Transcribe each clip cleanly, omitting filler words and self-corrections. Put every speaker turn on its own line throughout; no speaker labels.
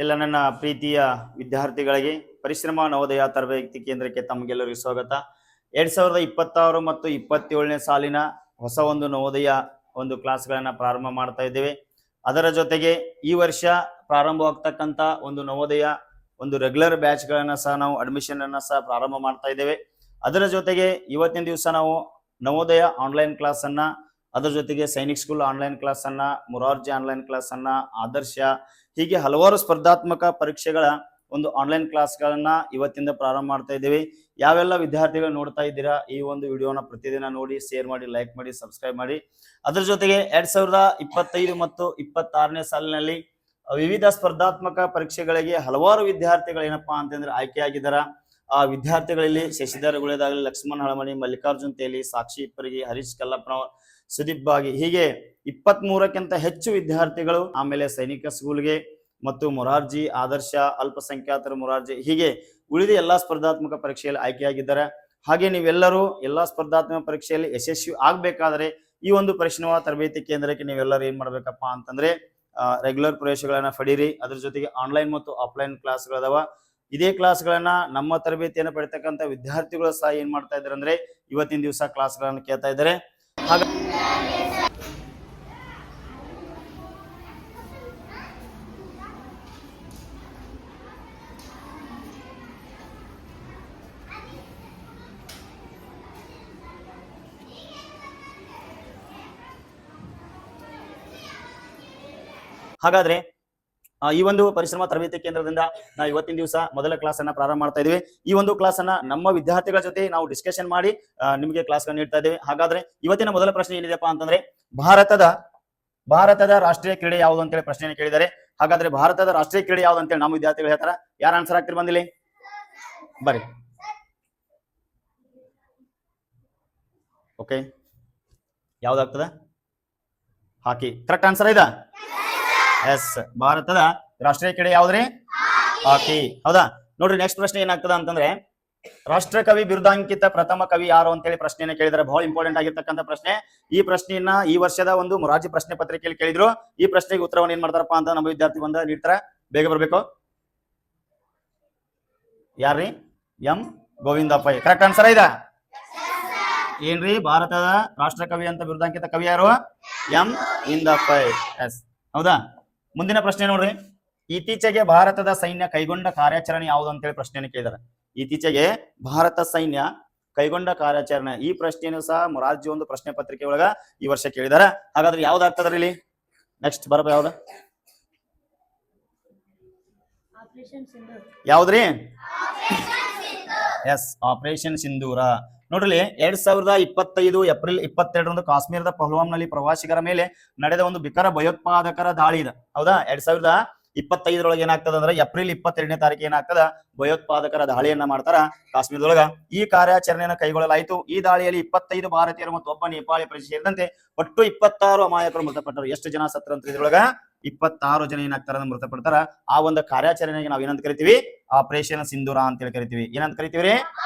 ಎಲ್ಲ ನನ್ನ ಪ್ರೀತಿಯ ವಿದ್ಯಾರ್ಥಿಗಳಿಗೆ ಪರಿಶ್ರಮ ನವೋದಯ ತರಬೇತಿ ಕೇಂದ್ರಕ್ಕೆ ತಮಗೆಲ್ಲರಿಗೂ ಸ್ವಾಗತ. 2026 ಮತ್ತು 27ನೇ ಸಾಲಿನ ಹೊಸ ಒಂದು ನವೋದಯ ಒಂದು ಕ್ಲಾಸ್ಗಳನ್ನು ಪ್ರಾರಂಭ ಮಾಡ್ತಾ ಇದ್ದೇವೆ. ಅದರ ಜೊತೆಗೆ ಈ ವರ್ಷ ಪ್ರಾರಂಭವಾಗ್ತಕ್ಕಂಥ ಒಂದು ನವೋದಯ ಒಂದು ರೆಗ್ಯುಲರ್ ಬ್ಯಾಚ್ಗಳನ್ನು ಸಹ ನಾವು ಅಡ್ಮಿಷನ್ ಅನ್ನು ಸಹ ಪ್ರಾರಂಭ ಮಾಡ್ತಾ ಇದ್ದೇವೆ. ಅದರ ಜೊತೆಗೆ ಇವತ್ತಿನ ದಿವಸ ನಾವು ನವೋದಯ ಆನ್ಲೈನ್ ಕ್ಲಾಸ್ ಅನ್ನ, ಅದರ ಜೊತೆಗೆ ಸೈನಿಕ್ ಸ್ಕೂಲ್ ಆನ್ಲೈನ್ ಕ್ಲಾಸ್ ಅನ್ನ, ಮುರಾರ್ಜಿ ಆನ್ಲೈನ್ ಕ್ಲಾಸ್ ಅನ್ನ, ಆದರ್ಶ, ಹೀಗೆ ಹಲವಾರು ಸ್ಪರ್ಧಾತ್ಮಕ ಪರೀಕ್ಷೆಗಳ ಒಂದು ಆನ್ಲೈನ್ ಕ್ಲಾಸ್ಗಳನ್ನ ಇವತ್ತಿಂದ ಪ್ರಾರಂಭ ಮಾಡ್ತಾ ಇದ್ದೇವೆ. ಯಾವೆಲ್ಲ ವಿದ್ಯಾರ್ಥಿಗಳು ನೋಡ್ತಾ ಇದ್ದೀರಾ, ಈ ಒಂದು ವಿಡಿಯೋನ ಪ್ರತಿದಿನ ನೋಡಿ, ಶೇರ್ ಮಾಡಿ, ಲೈಕ್ ಮಾಡಿ, ಸಬ್ಸ್ಕ್ರೈಬ್ ಮಾಡಿ. ಅದರ ಜೊತೆಗೆ 2025 ಮತ್ತು 26ನೇ ಸಾಲಿನಲ್ಲಿ ವಿವಿಧ ಸ್ಪರ್ಧಾತ್ಮಕ ಪರೀಕ್ಷೆಗಳಿಗೆ ಹಲವಾರು ವಿದ್ಯಾರ್ಥಿಗಳು ಏನಪ್ಪಾ ಅಂತಂದ್ರೆ ಆಯ್ಕೆಯಾಗಿದ್ದಾರೆ. ಆ ವಿದ್ಯಾರ್ಥಿಗಳಲ್ಲಿ ಶಶಿಧರ್ ಗುಳೇದಾಗಲಿ, ಲಕ್ಷ್ಮಣ್ ಹಳಮಣಿ, ಮಲ್ಲಿಕಾರ್ಜುನ್ ತೇಲಿ, ಸಾಕ್ಷಿ ಇಪ್ಪರಿಗೆ, ಹರೀಶ್ ಕಲ್ಲಪ್ಪನವರ್, ಸುದೀಪ್ ಬಾಗಿ, ಹೀಗೆ 23ಕ್ಕಿಂತ ಹೆಚ್ಚು ವಿದ್ಯಾರ್ಥಿಗಳು ಆಮೇಲೆ ಸೈನಿಕ ಸ್ಕೂಲ್ಗೆ ಮತ್ತು ಮೊರಾರ್ಜಿ, ಆದರ್ಶ, ಅಲ್ಪಸಂಖ್ಯಾತರ ಮೊರಾರ್ಜಿ, ಹೀಗೆ ಉಳಿದ ಎಲ್ಲಾ ಸ್ಪರ್ಧಾತ್ಮಕ ಪರೀಕ್ಷೆಯಲ್ಲಿ ಆಯ್ಕೆಯಾಗಿದ್ದಾರೆ. ಹಾಗೆ ನೀವೆಲ್ಲರೂ ಎಲ್ಲಾ ಸ್ಪರ್ಧಾತ್ಮಕ ಪರೀಕ್ಷೆಯಲ್ಲಿ ಯಶಸ್ವಿ ಆಗ್ಬೇಕಾದ್ರೆ ಈ ಒಂದು ಪರಿಶ್ರಮ ತರಬೇತಿ ಕೇಂದ್ರಕ್ಕೆ ನೀವೆಲ್ಲರೂ ಏನ್ ಮಾಡ್ಬೇಕಪ್ಪ ಅಂತಂದ್ರೆ ರೆಗ್ಯುಲರ್ ಪ್ರವೇಶಗಳನ್ನ ಪಡೀರಿ. ಅದ್ರ ಜೊತೆಗೆ ಆನ್ಲೈನ್ ಮತ್ತು ಆಫ್ಲೈನ್ ಕ್ಲಾಸ್ಗಳದಾವ. ಇದೇ ಕ್ಲಾಸ್ಗಳನ್ನ ನಮ್ಮ ತರಬೇತಿಯನ್ನು ಪಡಿತಕ್ಕಂಥ ವಿದ್ಯಾರ್ಥಿಗಳು ಸಹ ಏನ್ ಮಾಡ್ತಾ ಇದ್ದಾರೆ ಅಂದ್ರೆ ಇವತ್ತಿನ ದಿವಸ ಕ್ಲಾಸ್ಗಳನ್ನ ಕೇಳ್ತಾ ಇದ್ದಾರೆ. ಹಾಗಾದ್ರೆ ಈ ಒಂದು ಪರಿಶ್ರಮ ತರಬೇತಿ ಕೇಂದ್ರದಿಂದ ನಾವು ಇವತ್ತಿನ ದಿವಸ ಮೊದಲ ಕ್ಲಾಸ್ ಅನ್ನ ಪ್ರಾರಂಭ ಮಾಡ್ತಾ ಇದೀವಿ. ಈ ಒಂದು ಕ್ಲಾಸ್ ಅನ್ನ ನಮ್ಮ ವಿದ್ಯಾರ್ಥಿಗಳ ಜೊತೆ ನಾವು ಡಿಸ್ಕಷನ್ ಮಾಡಿ ನಿಮಗೆ ಕ್ಲಾಸ್ ನೀಡ್ತಾ ಇದ್ದೇವೆ. ಹಾಗಾದ್ರೆ ಇವತ್ತಿನ ಮೊದಲ ಪ್ರಶ್ನೆ ಏನಿದೆಪ್ಪ ಅಂತಂದ್ರೆ ಭಾರತದ ರಾಷ್ಟ್ರೀಯ ಕ್ರೀಡೆ ಯಾವುದು ಅಂತೇಳಿ ಪ್ರಶ್ನೆಯನ್ನು ಕೇಳಿದ್ದಾರೆ. ಹಾಗಾದ್ರೆ ಭಾರತದ ರಾಷ್ಟ್ರೀಯ ಕ್ರೀಡೆ ಯಾವ್ದು ಅಂತೇಳಿ ನಮ್ಮ ವಿದ್ಯಾರ್ಥಿಗಳು ಹೇಳ್ತಾರ. ಯಾರು ಆನ್ಸರ್ ಆಗ್ತಿರ್ ಬಂದಿಲ್ಲಿ ಬರ್ರಿ. ಓಕೆ, ಯಾವ್ದಾಗ್ತದ? ಹಾಕಿ. ಕರೆಕ್ಟ್ ಆನ್ಸರ್ ಇದೆ. ಎಸ್, ಭಾರತದ ರಾಷ್ಟ್ರೀಯ ಕ್ರೀಡೆ ಯಾವ್ದ್ರಿ? ಹಾಕಿ. ಹೌದಾ? ನೋಡ್ರಿ, ನೆಕ್ಸ್ಟ್ ಪ್ರಶ್ನೆ ಏನಾಗ್ತದ ಅಂತಂದ್ರೆ ರಾಷ್ಟ್ರಕವಿ ಬಿರುದಾಂಕಿತ ಪ್ರಥಮ ಕವಿ ಯಾರು ಅಂತೇಳಿ ಪ್ರಶ್ನೆಯನ್ನ ಕೇಳಿದಾರೆ. ಬಹಳ ಇಂಪಾರ್ಟೆಂಟ್ ಆಗಿರ್ತಕ್ಕಂಥ ಪ್ರಶ್ನೆ. ಈ ಪ್ರಶ್ನೆಯನ್ನ ಈ ವರ್ಷದ ಒಂದು ಮೊರಾರ್ಜಿ ಪ್ರಶ್ನೆ ಪತ್ರಿಕೆಯಲ್ಲಿ ಕೇಳಿದ್ರು. ಈ ಪ್ರಶ್ನೆಗೆ ಉತ್ತರವನ್ನು ಏನ್ ಮಾಡ್ತಾರಪ್ಪ ಅಂತ ನಮ್ಮ ವಿದ್ಯಾರ್ಥಿ ಬಂದ ನೀಡ್ತಾರ. ಬೇಗ ಬರ್ಬೇಕು. ಯಾರ್ರಿ? M Govinda Pai. Correct answer ಇದೆ. ಏನ್ರಿ? ಭಾರತದ ರಾಷ್ಟ್ರಕವಿ ಅಂತ ಬಿರುದಾಂಕಿತ ಕವಿ ಯಾರು? M Govinda pi. ಎಸ್, ಹೌದಾ? ಮುಂದಿನ ಪ್ರಶ್ನೆ ನೋಡ್ರಿ, ಇತ್ತೀಚೆಗೆ ಭಾರತದ ಸೈನ್ಯ ಕೈಗೊಂಡ ಕಾರ್ಯಾಚರಣೆ ಯಾವುದು ಅಂತೇಳಿ ಪ್ರಶ್ನೆಯನ್ನು ಕೇಳಿದಾರೆ. ಇತ್ತೀಚೆಗೆ ಭಾರತ ಸೈನ್ಯ ಕೈಗೊಂಡ ಕಾರ್ಯಾಚರಣೆ, ಈ ಪ್ರಶ್ನೆಯನ್ನು ಸಹ ಮೊರಾರ್ಜಿ ಒಂದು ಪ್ರಶ್ನೆ ಪತ್ರಿಕೆ ಒಳಗ ಈ ವರ್ಷ ಕೇಳಿದಾರೆ. ಹಾಗಾದ್ರೆ ಯಾವ್ದಾಗ್ತದ್ರಿ ಇಲ್ಲಿ? ನೆಕ್ಸ್ಟ್ ಬರಬ ಯಾವ್ದು? ಯಾವ್ದ್ರಿ? ಎಸ್, ಆಪರೇಷನ್ ಸಿಂಧೂರ. ನೋಡ್ರಿ, 2025 ಏಪ್ರಿಲ್ 22ರಂದು ಕಾಶ್ಮೀರದ ಪಹಲ್ವಾಮ್ ನಲ್ಲಿ ಪ್ರವಾಸಿಗರ ಮೇಲೆ ನಡೆದ ಒಂದು ಭೀಕರ ಭಯೋತ್ಪಾದಕರ ದಾಳಿ ಇದೆ. ಹೌದಾ? 2025 ಏನಾಗ್ತದ ಅಂದ್ರೆ ಏಪ್ರಿಲ್ 22ನೇ ತಾರೀಕು ಏನಾಗ್ತದ, ಭಯೋತ್ಪಾದಕರ ದಾಳಿಯನ್ನ ಮಾಡ್ತಾರ ಕಾಶ್ಮೀರದೊಳಗ. ಈ ಕಾರ್ಯಾಚರಣೆಯನ್ನು ಕೈಗೊಳ್ಳಲಾಯಿತು. ಈ ದಾಳಿಯಲ್ಲಿ 25 ಭಾರತೀಯರು ಮತ್ತು ಒಬ್ಬ ನೇಪಾಳಿ ಪ್ರಜೆ ಸೇರಿದಂತೆ ಒಟ್ಟು 26 ಅಮಾಯಕರು ಮೃತಪಟ್ಟರು. ಎಷ್ಟು ಜನ ಸತ್ರಂತ ಇದ್ರೊಳಗ? 26 ಜನ ಏನಾಗ್ತಾರ ಮೃತಪಡ್ತಾರ. ಆ ಒಂದು ಕಾರ್ಯಾಚರಣೆಗೆ ನಾವ್ ಏನಂತ ಕರಿತೀವಿ? ಆಪರೇಷನ್ ಸಿಂಧೂರ ಅಂತೇಳಿ ಕರಿತೀವಿ. ಏನಂತ ಕರಿತೀವಿ?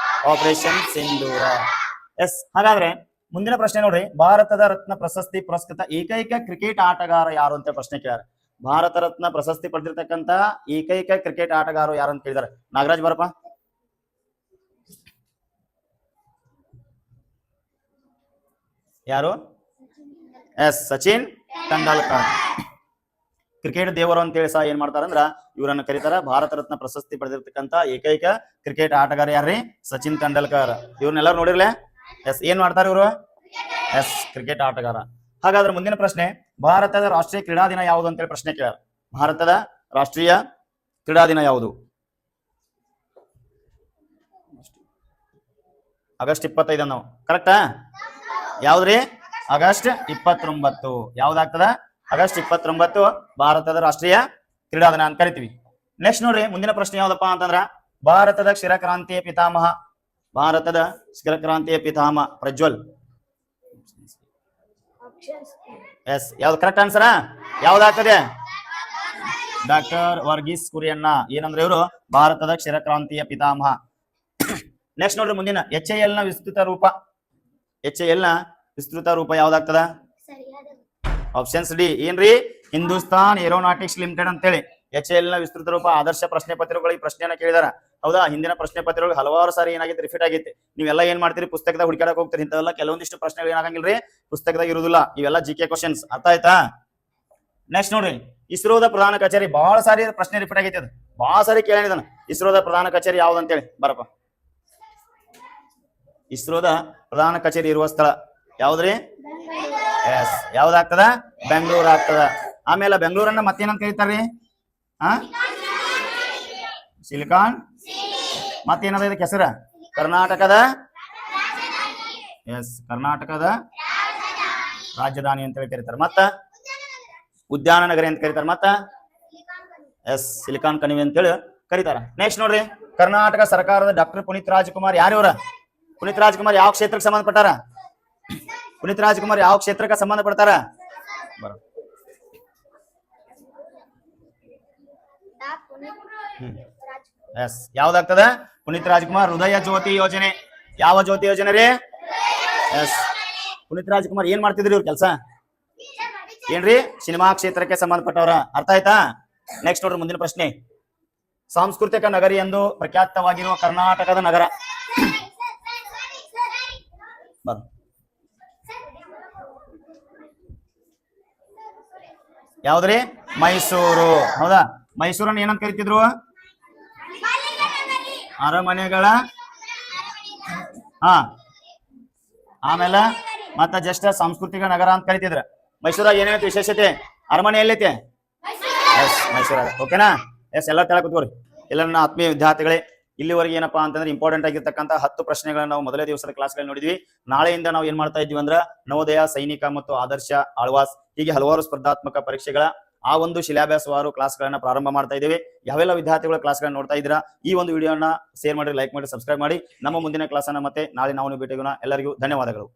ಆಪರೇಷನ್ ಸಿಂಧೂರ. ಎಸ್, ಹಾಗಾದ್ರೆ ಮುಂದಿನ ಪ್ರಶ್ನೆ ನೋಡ್ರಿ, ಭಾರತದ ರತ್ನ ಪ್ರಶಸ್ತಿ ಪುರಸ್ಕೃತ ಏಕೈಕ ಕ್ರಿಕೆಟ್ ಆಟಗಾರ ಯಾರು ಅಂತ ಪ್ರಶ್ನೆ ಕೇಳ್ಯಾರ. ಭಾರತ ರತ್ನ ಪ್ರಶಸ್ತಿ ಪಡೆದಿರ್ತಕ್ಕಂತ ಏಕೈಕ ಕ್ರಿಕೆಟ್ ಆಟಗಾರ ಯಾರು ಅಂತ ಕೇಳಿದಾರೆ. ನಾಗರಾಜ್ ಬರಪ್ಪ. ಯಾರು? ಎಸ್, ಸಚಿನ್ ತೆಂಡೂಲ್ಕರ್. ಕ್ರಿಕೆಟ್ ದೇವರು ಅಂತೇಳಿ ಸಹ ಏನ್ ಮಾಡ್ತಾರಂದ್ರ ಇವರನ್ನ ಕರೀತಾರ. ಭಾರತ ರತ್ನ ಪ್ರಶಸ್ತಿ ಪಡೆದಿರ್ತಕ್ಕಂತ ಏಕೈಕ ಕ್ರಿಕೆಟ್ ಆಟಗಾರ ಯಾರ್ರಿ? ಸಚಿನ್ ತೆಂಡೂಲ್ಕರ್. ಇವ್ರನ್ನೆಲ್ಲರೂ ನೋಡಿರ್ಲೆ? ಎಸ್, ಏನ್ ಮಾಡ್ತಾರ ಇವರು? ಎಸ್, ಕ್ರಿಕೆಟ್ ಆಟಗಾರ. ಹಾಗಾದ್ರೆ ಮುಂದಿನ ಪ್ರಶ್ನೆ, ಭಾರತದ ರಾಷ್ಟ್ರೀಯ ಕ್ರೀಡಾ ದಿನ ಯಾವುದು ಅಂತೇಳಿ ಪ್ರಶ್ನೆ ಕೇಳ. ಭಾರತದ ರಾಷ್ಟ್ರೀಯ ಕ್ರೀಡಾ ದಿನ ಯಾವುದು? ಆಗಸ್ಟ್ 25 ನಾವು. ಕರೆಕ್ಟಾ? ಯಾವ್ದ್ರಿ? ಆಗಸ್ಟ್ 29. ಯಾವ್ದಾಗ್ತದ? ಆಗಸ್ಟ್ 29 ಭಾರತದ ರಾಷ್ಟ್ರೀಯ ಕ್ರೀಡಾ ದಿನ ಅಂತ ಕರಿತೀವಿ. ನೆಕ್ಸ್ಟ್ ನೋಡ್ರಿ, ಮುಂದಿನ ಪ್ರಶ್ನೆ ಯಾವ್ದಪ್ಪ ಅಂತಂದ್ರ ಭಾರತದ ಕ್ಷೀರಕ್ರಾಂತಿಯ ಪಿತಾಮಹ. ಭಾರತದ ಕ್ಷೀರಕ್ರಾಂತಿಯ ಪಿತಾಮಹ ಪ್ರಜ್ವಲ್. ಎಸ್, ಯಾವ್ದು ಕರೆಕ್ಟ್ ಆನ್ಸರ್? ಯಾವ್ದಾಗ್ತದೆ? ಡಾಕ್ಟರ್ ವರ್ಗೀಸ್ ಕುರಿಯನ್ನ. ಏನಂದ್ರೆ ಇವರು ಭಾರತದ ಕ್ಷೀರಕ್ರಾಂತಿಯ ಪಿತಾಮಹ. ನೆಕ್ಸ್ಟ್ ನೋಡ್ರಿ, ಮುಂದಿನ HAL ನ ವಿಸ್ತೃತ ರೂಪ. HAL ನ ವಿಸ್ತೃತ ರೂಪ ಯಾವ್ದಾಗ್ತದ? Options D. ಏನ್ರಿ? ಹಿಂದೂಸ್ತಾನ್ ಏರೋನಾಟಿಕ್ಸ್ ಲಿಮಿಟೆಡ್ ಅಂತೇಳಿ. HAL ನ ವಿಸ್ತೃತ ರೂಪ ಆದರ್ಶ ಪ್ರಶ್ನೆ ಪತ್ರಿಕೆಗಳು ಈ ಪ್ರಶ್ನೆಯನ್ನ ಕೇಳಿದಾರ. ಹೌದಾ, ಹಿಂದಿನ ಪ್ರಶ್ನೆ ಪತ್ರಿಕೆಗಳು ಹಲವಾರು ಸಾರಿ ಏನಾಗಿತ್ತು, ರಿಪೀಟ್ ಆಗೈತಿ. ನೀವೆಲ್ಲ ಏನ್ ಮಾಡ್ತೀರಿ, ಪುಸ್ತಕದಾಗ ಹುಡುಕಾಡಕ್ ಹೋಗ್ತೀರಿ. ಇಂಥವೆಲ್ಲ ಕೆಲವೊಂದಿಷ್ಟು ಪ್ರಶ್ನೆಗಳು ಏನಾಗಂಗಿಲ್ರಿ, ಪುಸ್ತಕದಾಗ ಇರುವುದಿಲ್ಲ. ಇವೆಲ್ಲ GK ಕ್ವಶನ್ಸ್. ಅರ್ಥ ಆಯ್ತಾ? ನೆಕ್ಸ್ಟ್ ನೋಡ್ರಿ, ಇಸ್ರೋದ ಪ್ರಧಾನ ಕಚೇರಿ. ಬಹಳ ಸಾರಿ ಪ್ರಶ್ನೆ ರಿಪೀಟ್ ಆಗೈತಿ, ಅದು ಬಹಳ ಸಾರಿ ಕೇಳಿದಾನ. ಇಸ್ರೋದ ಪ್ರಧಾನ ಕಚೇರಿ ಯಾವ್ದಂತೇಳಿ ಬರಪ್ಪ. ಇಸ್ರೋದ ಪ್ರಧಾನ ಕಚೇರಿ ಇರುವ ಸ್ಥಳ ಯಾವ್ದ್ರಿ? ಎಸ್, ಯಾವ್ದಾಗ್ತದ? ಬೆಂಗಳೂರು ಆಗ್ತದ. ಆಮೇಲೆ ಬೆಂಗಳೂರನ್ನ ಮತ್ತೇನಂತ ಕರೀತಾರ್ರಿ? ಸಿಲಿಕಾನ್. ಮತ್ತೇನದ ಇದಕ್ಕೆ ಹೆಸರ? ಕರ್ನಾಟಕದ, ಎಸ್, ಕರ್ನಾಟಕದ ರಾಜಧಾನಿ ಅಂತ ಹೇಳಿ ಕರೀತಾರೆ. ಮತ್ತ ಉದ್ಯಾನ ನಗರಿ ಅಂತ ಕರೀತಾರೆ. ಮತ್ತ ಎಸ್, ಸಿಲಿಕಾನ್ ಕಣಿವೆ ಅಂತೇಳಿ ಕರೀತಾರ. ನೆಕ್ಸ್ಟ್ ನೋಡ್ರಿ, ಕರ್ನಾಟಕ ಸರ್ಕಾರದ ಡಾಕ್ಟರ್ ಪುನೀತ್ ರಾಜ್ಕುಮಾರ್ ಯಾರಿವ್ರ? ಪುನೀತ್ ರಾಜ್ಕುಮಾರ್ ಯಾವ ಕ್ಷೇತ್ರಕ್ಕೆ ಸಂಬಂಧಪಟ್ಟಾರ? ಪುನೀತ್ ರಾಜ್ಕುಮಾರ್ ಯಾವ ಕ್ಷೇತ್ರಕ್ಕೆ ಸಂಬಂಧಪಡ್ತಾರ? ಬರ ಎಸ್, ಯಾವ್ದಾಗ್ತದ? ಪುನೀತ್ ರಾಜ್ಕುಮಾರ್ ಹೃದಯ ಜ್ಯೋತಿ ಯೋಜನೆ. ಯಾವ ಜ್ಯೋತಿ ಯೋಜನೆ ರೀ? ಎಸ್, ಪುನೀತ್ ರಾಜ್ಕುಮಾರ್ ಏನ್ ಮಾಡ್ತಿದ್ರಿ ಇವ್ರ ಕೆಲಸ? ಏನ್ರಿ? ಸಿನಿಮಾ ಕ್ಷೇತ್ರಕ್ಕೆ ಸಂಬಂಧಪಟ್ಟವ್ರ. ಅರ್ಥ ಆಯ್ತಾ? ನೆಕ್ಸ್ಟ್ ನೋಡ್ರಿ, ಮುಂದಿನ ಪ್ರಶ್ನೆ. ಸಾಂಸ್ಕೃತಿಕ ನಗರಿ ಎಂದು ಪ್ರಖ್ಯಾತವಾಗಿರುವ ಕರ್ನಾಟಕದ ನಗರ ಯಾವ್ದ್ರಿ? ಮೈಸೂರು. ಹೌದಾ, ಮೈಸೂರನ್ನ ಏನಂತ ಕರಿತಿದ್ರು? ಅರಮನೆಗಳ, ಆಮೇಲೆ ಮತ್ತ ಜಸ್ಟ್ ಸಾಂಸ್ಕೃತಿಕ ನಗರ ಅಂತ ಕರಿತಿದ್ರ. ಮೈಸೂರಾಗ ಏನೇನೈತಿ ವಿಶೇಷತೆ? ಅರಮನೆ ಎಲ್ಲೈತಿ? ಎಸ್, ಮೈಸೂರಾಗ. ಓಕೆನಾ? ಎಸ್, ಎಲ್ಲ ತೆಳ ಕೂತ್ಕೋರಿ. ಎಲ್ಲ ನನ್ನ ಆತ್ಮೀಯ ವಿದ್ಯಾರ್ಥಿಗಳೇ, ಇಲ್ಲಿವರೆಗೆ ಏನಪ್ಪಾ ಅಂತಂದ್ರೆ ಇಂಪಾರ್ಟೆಂಟ್ ಆಗಿರ್ತಕ್ಕಂಥ 10 ಪ್ರಶ್ನೆಗಳನ್ನ ನಾವು ಮೊದಲೇ ದಿವಸದ ಕ್ಲಾಸ್ಗಳಲ್ಲಿ ನೋಡಿದ್ವಿ. ನಾಳೆಯಿಂದ ನಾವು ಏನ್ ಮಾಡ್ತಾ ಇದ್ವಿ ಅಂದ್ರ ನವೋದಯ, ಸೈನಿಕ ಮತ್ತು ಆದರ್ಶ, ಆಳ್ವಾಸ್ ಹೀಗೆ ಹಲವಾರು ಸ್ಪರ್ಧಾತ್ಮಕ ಪರೀಕ್ಷೆಗಳ ಆ ಒಂದು ಶಿಲಾಭ್ಯಾಸವಾರು ಕ್ಲಾಸ್ಗಳನ್ನ ಪ್ರಾರಂಭ ಮಾಡ್ತಾ ಇದ್ದೇವೆ. ಯಾವೆಲ್ಲ ವಿದ್ಯಾರ್ಥಿಗಳ ಕ್ಲಾಸ್ಗಳನ್ನ ನೋಡ್ತಾ ಇದ್ದೀರಾ, ಈ ಒಂದು ವಿಡಿಯೋನ ಶೇರ್ ಮಾಡಿ, ಲೈಕ್ ಮಾಡಿ, ಸಬ್ಸ್ಕ್ರೈಬ್ ಮಾಡಿ. ನಮ್ಮ ಮುಂದಿನ ಕ್ಲಾಸನ್ನ ಮತ್ತೆ ನಾಳೆ ನಾವು ಭೇಟಿಯಾಗೋಣ. ಎಲ್ಲರಿಗೂ ಧನ್ಯವಾದಗಳು.